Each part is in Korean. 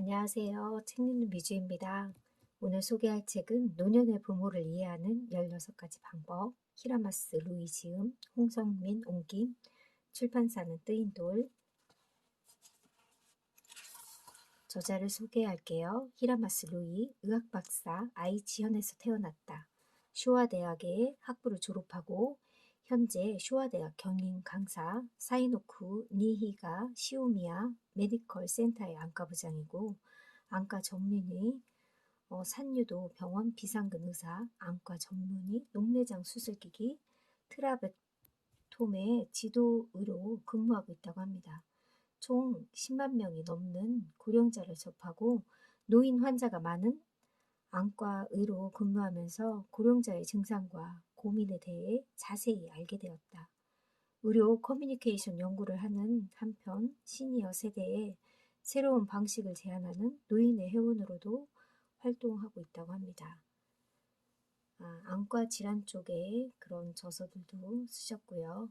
안녕하세요. 책 읽는 뮤즈입니다. 오늘 소개할 책은 노년의 부모를 이해하는 16가지 방법, 히라마스 루이 지음, 홍성민 옮김, 출판사는 뜨인돌. 저자를 소개할게요. 히라마스 루이, 의학박사, 아이치현에서 태어났다. 쇼와 대학의 학부를 졸업하고 현재 쇼와 대학 경영 강사, 사이노쿠 니히가 시오미야 메디컬 센터의 안과부장이고 안과 전문의, 산유도 병원 비상근 의사, 안과 전문의, 녹내장 수술기기, 트라베톰의 지도의로 근무하고 있다고 합니다. 총 10만 명이 넘는 고령자를 접하고 노인 환자가 많은 안과의로 근무하면서 고령자의 증상과 고민에 대해 자세히 알게 되었다. 의료 커뮤니케이션 연구를 하는 한편 시니어 세대에 새로운 방식을 제안하는 노인의 회원으로도 활동하고 있다고 합니다. 안과 질환 쪽에 그런 저서들도 쓰셨고요.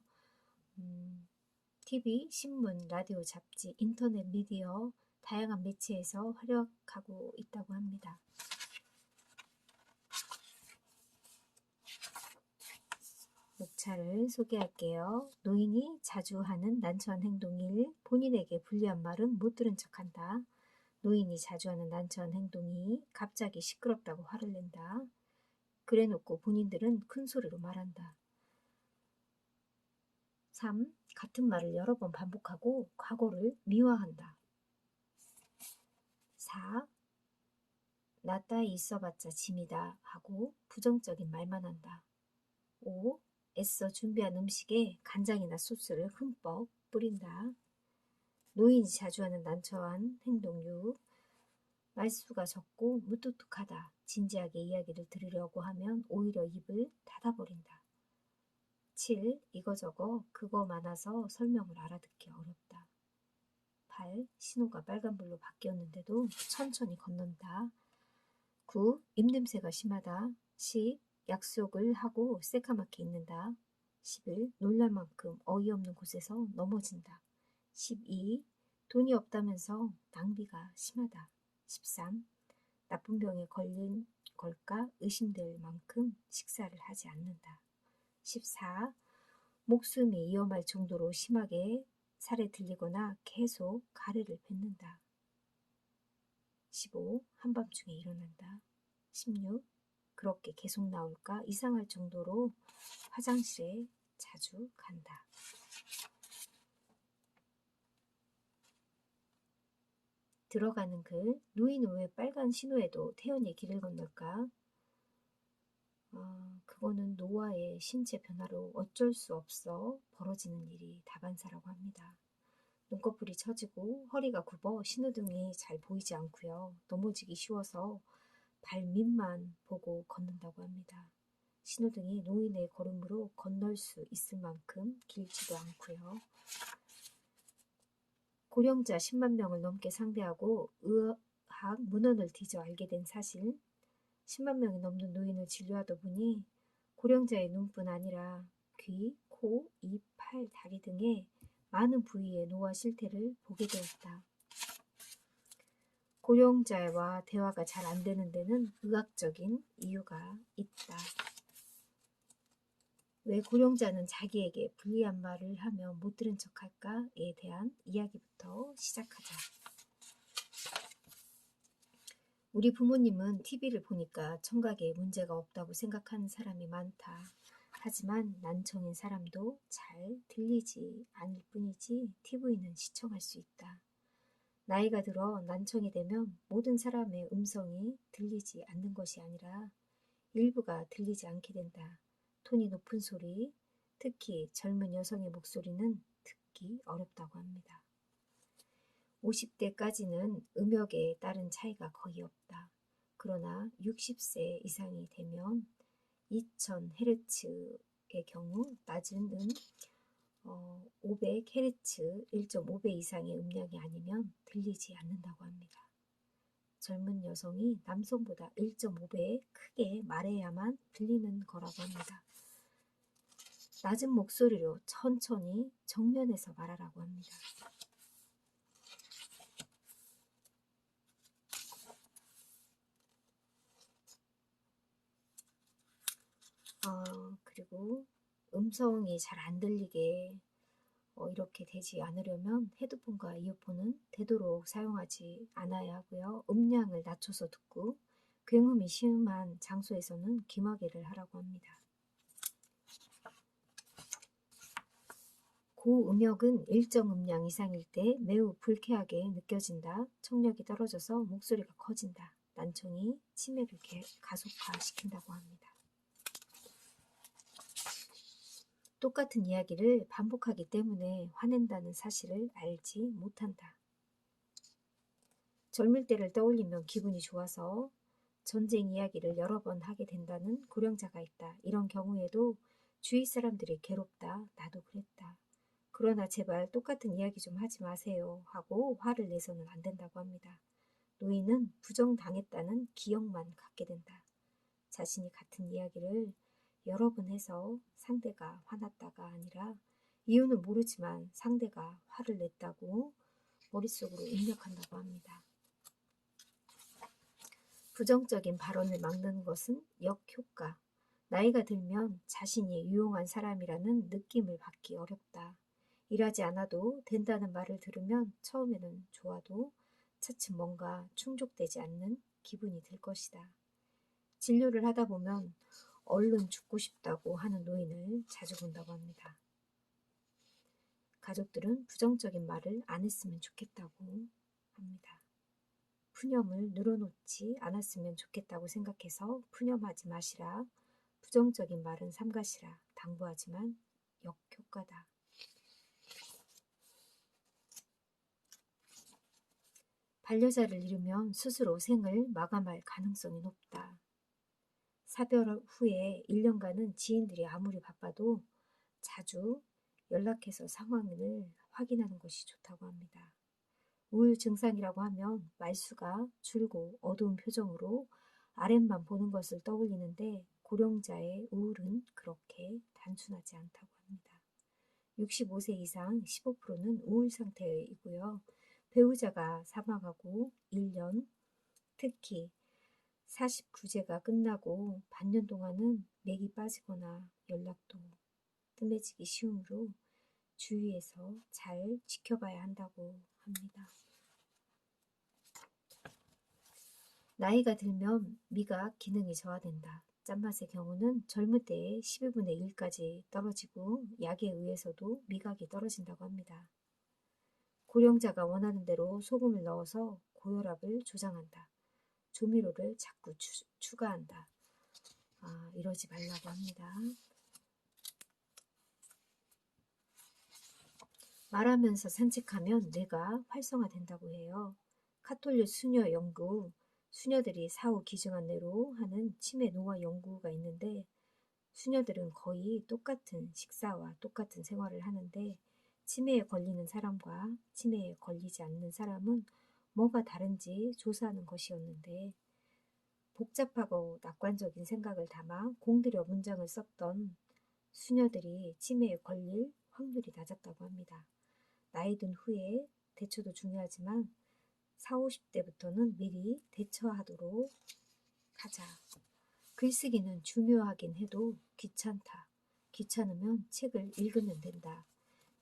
TV, 신문, 라디오, 잡지, 인터넷, 미디어, 다양한 매체에서 활약하고 있다고 합니다. 녹차를 소개할게요. 노인이 자주 하는 난처한 행동 1. 본인에게 불리한 말은 못 들은 척한다. 노인이 자주 하는 난처한 행동 2. 갑자기 시끄럽다고 화를 낸다. 그래놓고 본인들은 큰 소리로 말한다. 3. 같은 말을 여러 번 반복하고 과거를 미화한다. 4. 나 따위 있어봤자 짐이다 하고 부정적인 말만 한다. 5. 애써 준비한 음식에 간장이나 소스를 흠뻑 뿌린다. 노인이 자주 하는 난처한 행동 6. 말수가 적고 무뚝뚝하다. 진지하게 이야기를 들으려고 하면 오히려 입을 닫아버린다. 7. 이거저거 그거 많아서 설명을 알아듣기 어렵다. 8. 신호가 빨간불로 바뀌었는데도 천천히 건넌다. 9. 입냄새가 심하다. 10. 약속을 하고 새까맣게 있는다. 11. 놀랄 만큼 어이없는 곳에서 넘어진다. 12. 돈이 없다면서 낭비가 심하다. 13. 나쁜 병에 걸린 걸까 의심될 만큼 식사를 하지 않는다. 14. 목숨이 위험할 정도로 심하게 살에 들리거나 계속 가래를 뱉는다. 15. 한밤중에 일어난다. 16. 그렇게 계속 나올까 이상할 정도로 화장실에 자주 간다. 들어가는 글. 노인은 왜 빨간 신호에도 태연히 길을 건널까? 그거는 노화의 신체 변화로 어쩔 수 없어 벌어지는 일이 다반사라고 합니다. 눈꺼풀이 처지고 허리가 굽어 신호등이 잘 보이지 않고요. 넘어지기 쉬워서 발 밑만 보고 걷는다고 합니다. 신호등이 노인의 걸음으로 건널 수 있을 만큼 길지도 않고요. 고령자 10만 명을 넘게 상대하고 의학 문헌을 뒤져 알게 된 사실. 10만 명이 넘는 노인을 진료하다 보니 고령자의 눈뿐 아니라 귀, 코, 입, 팔, 다리 등의 많은 부위의 노화 실태를 보게 되었다. 고령자와 대화가 잘 안 되는 데는 의학적인 이유가 있다. 왜 고령자는 자기에게 불리한 말을 하며 못 들은 척할까에 대한 이야기부터 시작하자. 우리 부모님은 TV를 보니까 청각에 문제가 없다고 생각하는 사람이 많다. 하지만 난청인 사람도 잘 들리지 않을 뿐이지 TV는 시청할 수 있다. 나이가 들어 난청이 되면 모든 사람의 음성이 들리지 않는 것이 아니라 일부가 들리지 않게 된다. 톤이 높은 소리, 특히 젊은 여성의 목소리는 듣기 어렵다고 합니다. 50대까지는 음역에 따른 차이가 거의 없다. 그러나 60세 이상이 되면 2000Hz의 경우 낮은 500Hz 1.5배 이상의 음량이 아니면 들리지 않는다고 합니다. 젊은 여성이 남성보다 1.5배 크게 말해야만 들리는 거라고 합니다. 낮은 목소리로 천천히 정면에서 말하라고 합니다. 그리고 음성이 잘 안 들리게 이렇게 되지 않으려면 헤드폰과 이어폰은 되도록 사용하지 않아야 하고요. 음량을 낮춰서 듣고 굉음이 심한 장소에서는 귀마개를 하라고 합니다. 고음역은 일정 음량 이상일 때 매우 불쾌하게 느껴진다. 청력이 떨어져서 목소리가 커진다. 난청이 치매를 가속화시킨다고 합니다. 똑같은 이야기를 반복하기 때문에 화낸다는 사실을 알지 못한다. 젊을 때를 떠올리면 기분이 좋아서 전쟁 이야기를 여러 번 하게 된다는 고령자가 있다. 이런 경우에도 주위 사람들이 괴롭다. 나도 그랬다. 그러나 제발 똑같은 이야기 좀 하지 마세요 하고 화를 내서는 안 된다고 합니다. 노인은 부정당했다는 기억만 갖게 된다. 자신이 같은 이야기를 여러 번 해서 상대가 화났다가 아니라 이유는 모르지만 상대가 화를 냈다고 머릿속으로 입력한다고 합니다. 부정적인 발언을 막는 것은 역효과. 나이가 들면 자신이 유용한 사람이라는 느낌을 받기 어렵다. 일하지 않아도 된다는 말을 들으면 처음에는 좋아도 차츰 뭔가 충족되지 않는 기분이 들 것이다. 진료를 하다 보면 얼른 죽고 싶다고 하는 노인을 자주 본다고 합니다. 가족들은 부정적인 말을 안 했으면 좋겠다고 합니다. 푸념을 늘어놓지 않았으면 좋겠다고 생각해서 푸념하지 마시라. 부정적인 말은 삼가시라. 당부하지만 역효과다. 반려자를 잃으면 스스로 생을 마감할 가능성이 높다. 사별 후에 1년간은 지인들이 아무리 바빠도 자주 연락해서 상황을 확인하는 것이 좋다고 합니다. 우울 증상이라고 하면 말수가 줄고 어두운 표정으로 아랫만 보는 것을 떠올리는데 고령자의 우울은 그렇게 단순하지 않다고 합니다. 65세 이상 15%는 우울 상태이고요. 배우자가 사망하고 1년, 특히 49제가 끝나고 반년 동안은 맥이 빠지거나 연락도 뜸해지기 쉬우므로 주위에서 잘 지켜봐야 한다고 합니다. 나이가 들면 미각 기능이 저하된다. 짠맛의 경우는 젊을 때의 12분의 1까지 떨어지고 약에 의해서도 미각이 떨어진다고 합니다. 고령자가 원하는 대로 소금을 넣어서 고혈압을 조장한다. 조미료를 자꾸 추가한다. 이러지 말라고 합니다. 말하면서 산책하면 뇌가 활성화된다고 해요. 카톨릭 수녀 연구, 수녀들이 사후 기증한 뇌로 하는 치매 노화 연구가 있는데 수녀들은 거의 똑같은 식사와 똑같은 생활을 하는데 치매에 걸리는 사람과 치매에 걸리지 않는 사람은 뭐가 다른지 조사하는 것이었는데 복잡하고 낙관적인 생각을 담아 공들여 문장을 썼던 수녀들이 치매에 걸릴 확률이 낮았다고 합니다. 나이 든 후에 대처도 중요하지만 40, 50대부터는 미리 대처하도록 하자. 글쓰기는 중요하긴 해도 귀찮다. 귀찮으면 책을 읽으면 된다.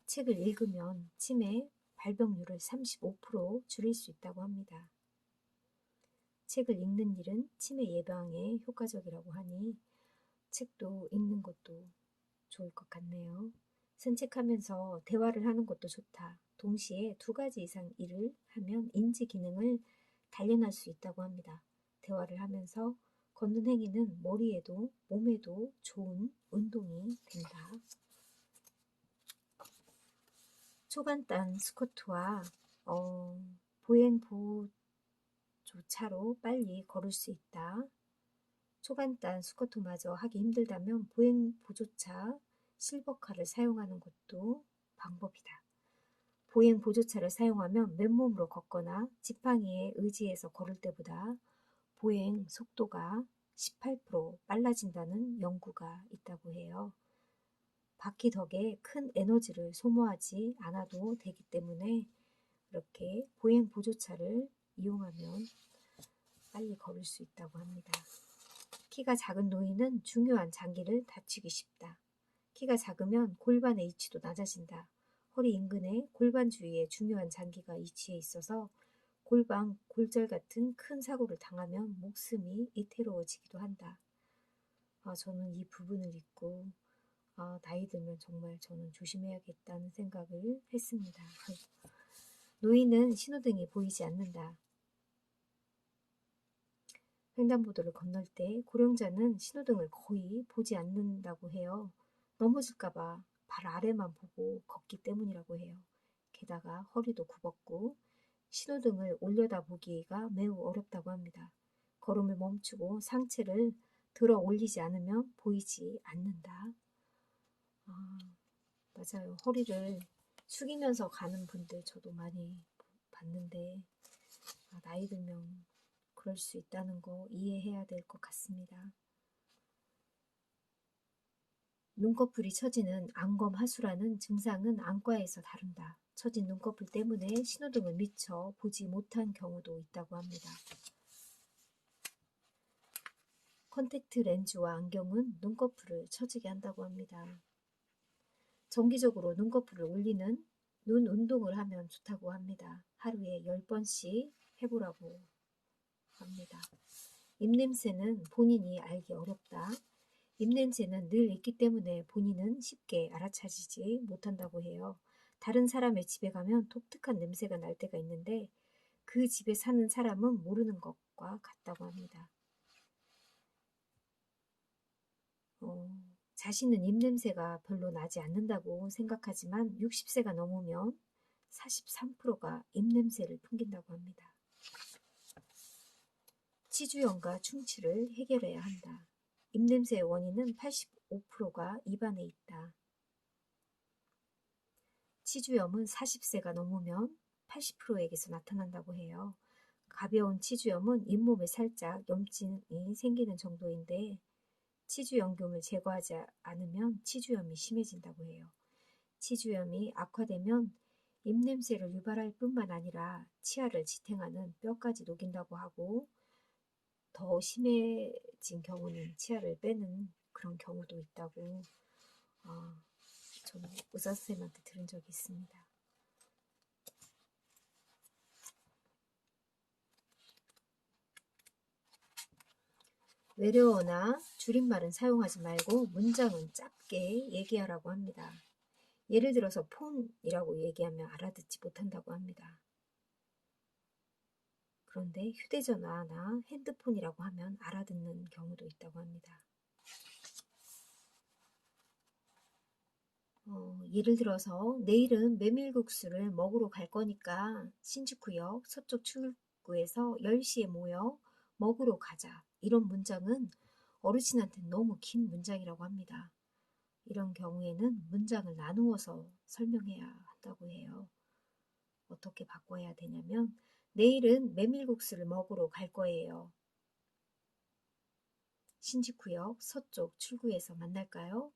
책을 읽으면 치매 발병률을 35% 줄일 수 있다고 합니다. 책을 읽는 일은 치매 예방에 효과적이라고 하니 책도 읽는 것도 좋을 것 같네요. 산책하면서 대화를 하는 것도 좋다. 동시에 2가지 이상 일을 하면 인지 기능을 단련할 수 있다고 합니다. 대화를 하면서 걷는 행위는 머리에도 몸에도 좋은 운동이 된다. 초간단 스쿼트와 보행 보조차로 빨리 걸을 수 있다. 초간단 스쿼트마저 하기 힘들다면 보행 보조차 실버카를 사용하는 것도 방법이다. 보행 보조차를 사용하면 맨몸으로 걷거나 지팡이에 의지해서 걸을 때보다 보행 속도가 18% 빨라진다는 연구가 있다고 해요. 바퀴 덕에 큰 에너지를 소모하지 않아도 되기 때문에 이렇게 보행 보조차를 이용하면 빨리 걸을 수 있다고 합니다. 키가 작은 노인은 중요한 장기를 다치기 쉽다. 키가 작으면 골반의 위치도 낮아진다. 허리 인근에 골반 주위에 중요한 장기가 위치해 있어서 골반, 골절 같은 큰 사고를 당하면 목숨이 위태로워지기도 한다. 저는 이 부분을 읽고 나이 들면 정말 저는 조심해야겠다는 생각을 했습니다. 노인은 신호등이 보이지 않는다. 횡단보도를 건널 때 고령자는 신호등을 거의 보지 않는다고 해요. 넘어질까봐 발 아래만 보고 걷기 때문이라고 해요. 게다가 허리도 굽었고 신호등을 올려다보기가 매우 어렵다고 합니다. 걸음을 멈추고 상체를 들어 올리지 않으면 보이지 않는다. 맞아요. 허리를 숙이면서 가는 분들 저도 많이 봤는데 나이 들면 그럴 수 있다는 거 이해해야 될 것 같습니다. 눈꺼풀이 처지는 안검하수라는 증상은 안과에서 다룬다. 처진 눈꺼풀 때문에 신호등을 미처 보지 못한 경우도 있다고 합니다. 컨택트 렌즈와 안경은 눈꺼풀을 처지게 한다고 합니다. 정기적으로 눈꺼풀을 올리는 눈 운동을 하면 좋다고 합니다. 하루에 10번씩 해보라고 합니다. 입냄새는 본인이 알기 어렵다. 입냄새는 늘 있기 때문에 본인은 쉽게 알아차리지 못한다고 해요. 다른 사람의 집에 가면 독특한 냄새가 날 때가 있는데 그 집에 사는 사람은 모르는 것과 같다고 합니다. 자신은 입냄새가 별로 나지 않는다고 생각하지만 60세가 넘으면 43%가 입냄새를 풍긴다고 합니다. 치주염과 충치를 해결해야 한다. 입냄새의 원인은 85%가 입안에 있다. 치주염은 40세가 넘으면 80%에게서 나타난다고 해요. 가벼운 치주염은 잇몸에 살짝 염증이 생기는 정도인데 치주염균을 제거하지 않으면 치주염이 심해진다고 해요. 치주염이 악화되면 입냄새를 유발할 뿐만 아니라 치아를 지탱하는 뼈까지 녹인다고 하고 더 심해진 경우는 치아를 빼는 그런 경우도 있다고 저는 의사 선생님한테 들은 적이 있습니다. 외래어나 줄임말은 사용하지 말고 문장은 짧게 얘기하라고 합니다. 예를 들어서 폰이라고 얘기하면 알아듣지 못한다고 합니다. 그런데 휴대전화나 핸드폰이라고 하면 알아듣는 경우도 있다고 합니다. 예를 들어서 내일은 메밀국수를 먹으러 갈 거니까 신주쿠역 서쪽 출구에서 10시에 모여 먹으러 가자. 이런 문장은 어르신한테 너무 긴 문장이라고 합니다. 이런 경우에는 문장을 나누어서 설명해야 한다고 해요. 어떻게 바꿔야 되냐면 내일은 메밀국수를 먹으러 갈 거예요. 신주쿠역 서쪽 출구에서 만날까요?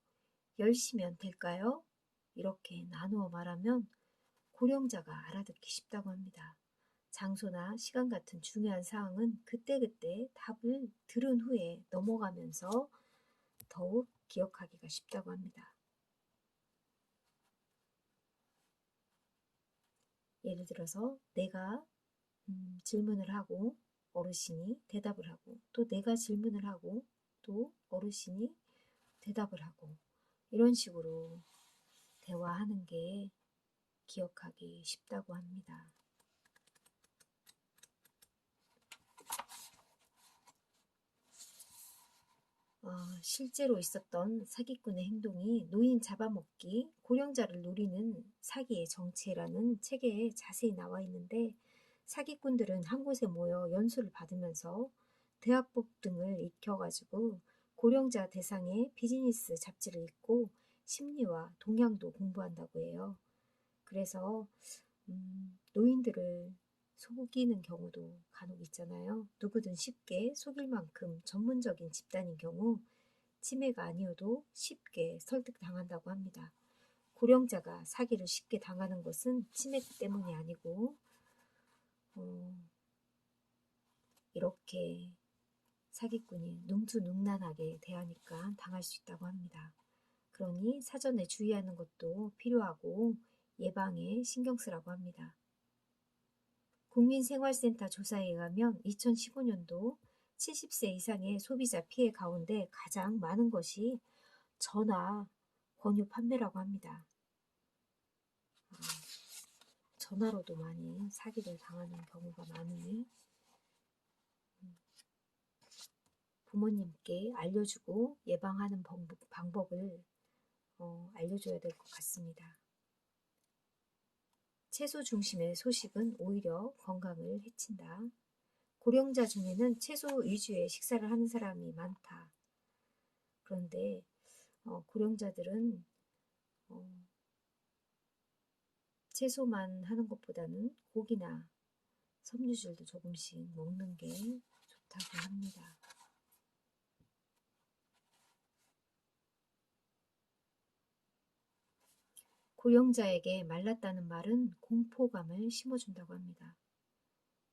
10시면 될까요? 이렇게 나누어 말하면 고령자가 알아듣기 쉽다고 합니다. 장소나 시간 같은 중요한 사항은 그때그때 답을 들은 후에 넘어가면서 더욱 기억하기가 쉽다고 합니다. 예를 들어서 내가 질문을 하고 어르신이 대답을 하고 또 내가 질문을 하고 또 어르신이 대답을 하고 이런 식으로 대화하는 게 기억하기 쉽다고 합니다. 실제로 있었던 사기꾼의 행동이 노인 잡아먹기, 고령자를 노리는 사기의 정체라는 책에 자세히 나와 있는데 사기꾼들은 한 곳에 모여 연수를 받으면서 대화법 등을 익혀가지고 고령자 대상의 비즈니스 잡지를 읽고 심리와 동향도 공부한다고 해요. 그래서 노인들을 속이는 경우도 간혹 있잖아요. 누구든 쉽게 속일 만큼 전문적인 집단인 경우 치매가 아니어도 쉽게 설득당한다고 합니다. 고령자가 사기를 쉽게 당하는 것은 치매 때문이 아니고 이렇게 사기꾼이 능수능란하게 대하니까 당할 수 있다고 합니다. 그러니 사전에 주의하는 것도 필요하고 예방에 신경 쓰라고 합니다. 국민생활센터 조사에 의하면 2015년도 70세 이상의 소비자 피해 가운데 가장 많은 것이 전화 권유 판매라고 합니다. 전화로도 많이 사기를 당하는 경우가 많으니 부모님께 알려주고 예방하는 방법을 알려줘야 될 것 같습니다. 채소 중심의 소식은 오히려 건강을 해친다. 고령자 중에는 채소 위주의 식사를 하는 사람이 많다. 그런데 고령자들은 채소만 하는 것보다는 고기나 섬유질도 조금씩 먹는 게 좋다고 합니다. 고령자에게 말랐다는 말은 공포감을 심어준다고 합니다.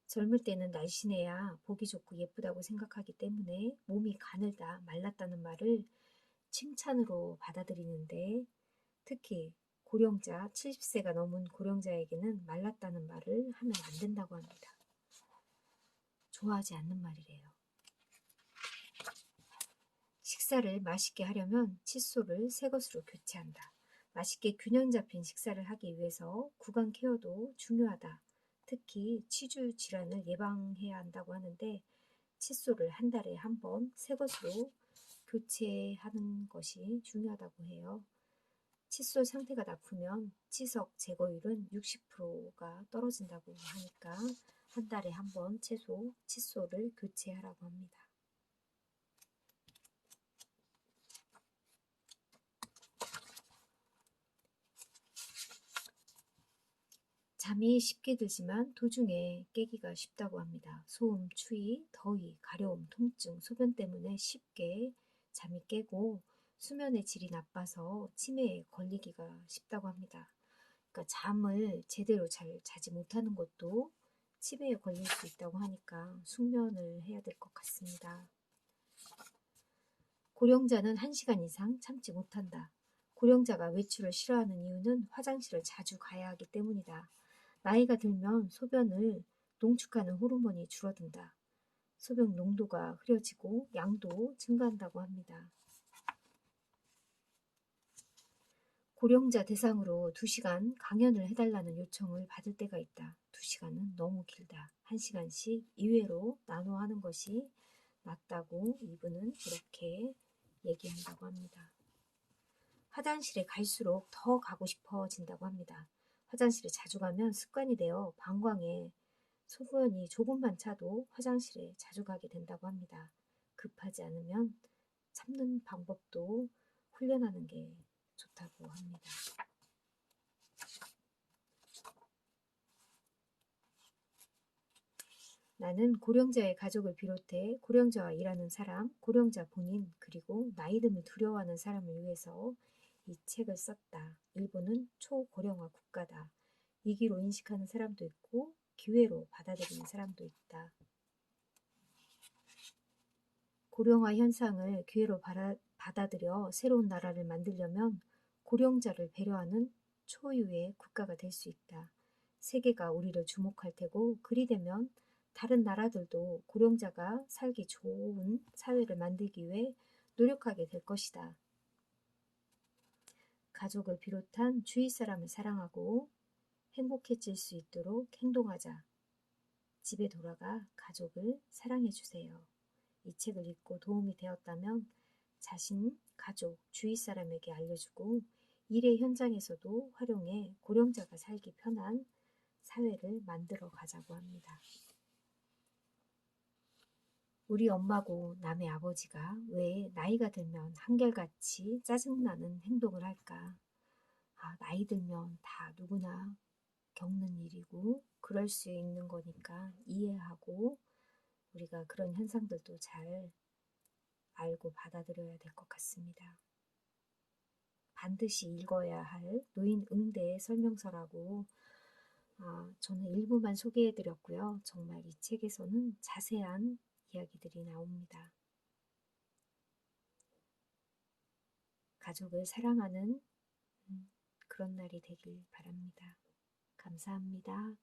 젊을 때는 날씬해야 보기 좋고 예쁘다고 생각하기 때문에 몸이 가늘다, 말랐다는 말을 칭찬으로 받아들이는데 특히 고령자, 70세가 넘은 고령자에게는 말랐다는 말을 하면 안 된다고 합니다. 좋아하지 않는 말이래요. 식사를 맛있게 하려면 칫솔을 새 것으로 교체한다. 맛있게 균형 잡힌 식사를 하기 위해서 구강 케어도 중요하다. 특히 치주 질환을 예방해야 한다고 하는데 칫솔을 한 달에 한 번 새 것으로 교체하는 것이 중요하다고 해요. 칫솔 상태가 나쁘면 치석 제거율은 60%가 떨어진다고 하니까 한 달에 한 번 최소 칫솔을 교체하라고 합니다. 잠이 쉽게 들지만 도중에 깨기가 쉽다고 합니다. 소음, 추위, 더위, 가려움, 통증, 소변 때문에 쉽게 잠이 깨고 수면의 질이 나빠서 치매에 걸리기가 쉽다고 합니다. 그러니까 잠을 제대로 잘 자지 못하는 것도 치매에 걸릴 수 있다고 하니까 숙면을 해야 될 것 같습니다. 고령자는 1시간 이상 참지 못한다. 고령자가 외출을 싫어하는 이유는 화장실을 자주 가야 하기 때문이다. 나이가 들면 소변을 농축하는 호르몬이 줄어든다. 소변 농도가 흐려지고 양도 증가한다고 합니다. 고령자 대상으로 2시간 강연을 해달라는 요청을 받을 때가 있다. 2시간은 너무 길다. 1시간씩 2회로 나눠 하는 것이 낫다고 이분은 이렇게 얘기한다고 합니다. 화장실에 갈수록 더 가고 싶어진다고 합니다. 화장실에 자주 가면 습관이 되어 방광에 소변이 조금만 차도 화장실에 자주 가게 된다고 합니다. 급하지 않으면 참는 방법도 훈련하는 게 좋다고 합니다. 나는 고령자의 가족을 비롯해 고령자와 일하는 사람, 고령자 본인, 그리고 나이 듦을 두려워하는 사람을 위해서 이 책을 썼다. 일본은 초고령화 국가다. 위기로 인식하는 사람도 있고 기회로 받아들이는 사람도 있다. 고령화 현상을 기회로 받아들여 새로운 나라를 만들려면 고령자를 배려하는 초유의 국가가 될 수 있다. 세계가 우리를 주목할 테고 그리 되면 다른 나라들도 고령자가 살기 좋은 사회를 만들기 위해 노력하게 될 것이다. 가족을 비롯한 주위 사람을 사랑하고 행복해질 수 있도록 행동하자. 집에 돌아가 가족을 사랑해주세요. 이 책을 읽고 도움이 되었다면 자신, 가족, 주위 사람에게 알려주고 일의 현장에서도 활용해 고령자가 살기 편한 사회를 만들어 가자고 합니다. 우리 엄마고 남의 아버지가 왜 나이가 들면 한결같이 짜증나는 행동을 할까? 나이 들면 다 누구나 겪는 일이고 그럴 수 있는 거니까 이해하고 우리가 그런 현상들도 잘 알고 받아들여야 될 것 같습니다. 반드시 읽어야 할 노인 응대 설명서라고 저는 일부만 소개해드렸고요. 정말 이 책에서는 자세한 이야기들이 나옵니다. 가족을 사랑하는 그런 날이 되길 바랍니다. 감사합니다.